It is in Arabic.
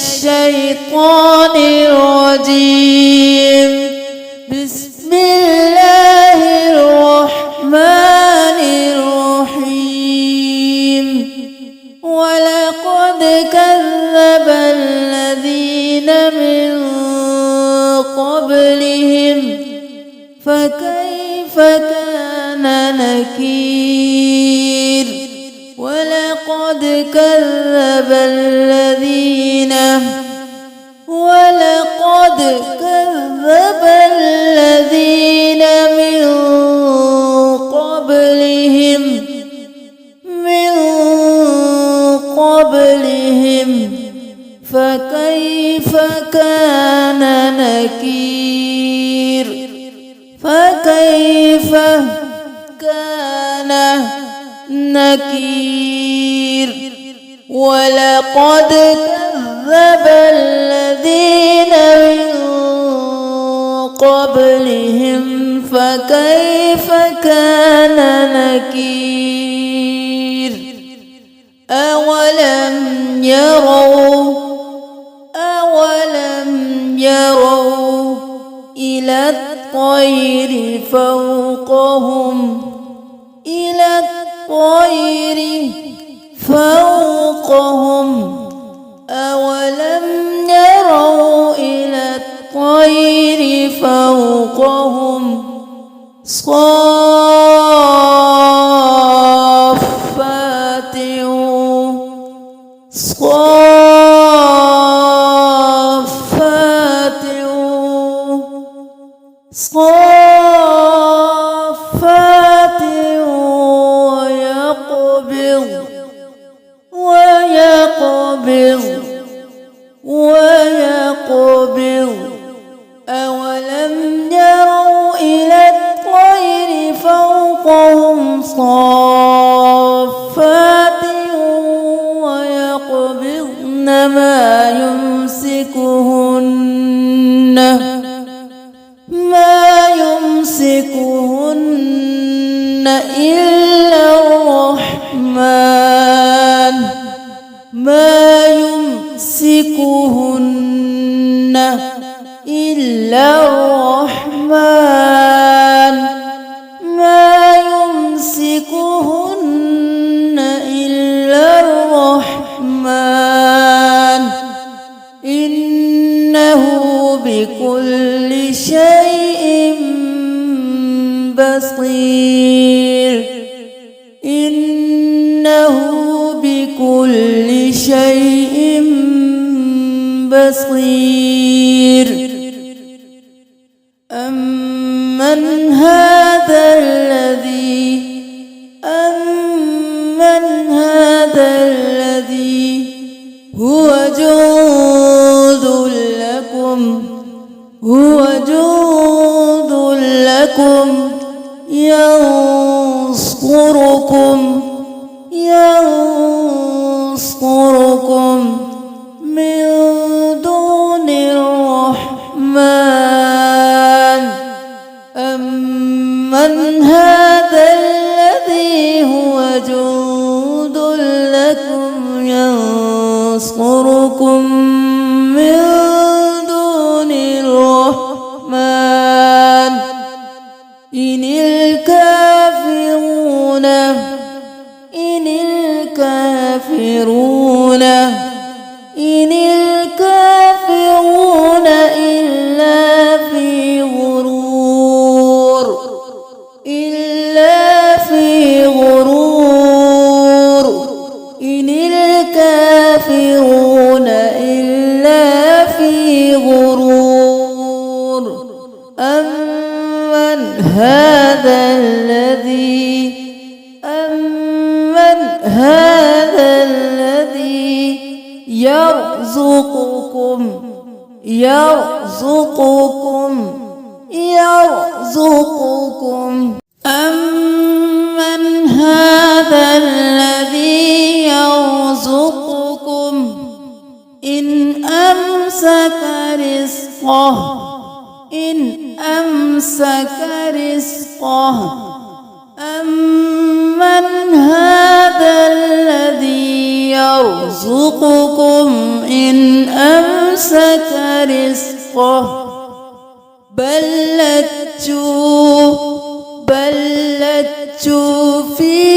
الشيطان الرجيم. بسم الله الرحمن الرحيم. ولقد كذب الذين من قبلهم فكيف كان نكير. ولقد كذب الذين من قبلهم فكيف كان نكير. فكيف كان نكير. ولقد كذب الذين من قبلهم فكيف كان نكير. أولم يروا إلى الطير فوقهم أولم يروا إلى الطير فوقهم صافات ويقبض. أولم يروا إلى الطير فوقهم صافات ويقبضن ما يمسكهن إلا الرحمن. ما يمسكهن إلا الرحمن. ما يمسكهن إلا الرحمن. إنه بكل شيء بصير. إنه بكل شيء بصير. أمن هذا الذي هو جند لكم ينصركم من دون الرحمن. أمن هذا الذي هو جند لكم ينصركم من دون الرحمن. إن الكافرون إلا في غرور. إن الكافرون إلا في غرور. أمن هذا الذي يرزقكم أمن هذا الذي يرزقكم إن أمسك رزقه أمن من هذا الذي يرزقكم إن أمسك رزقه بل لجوا في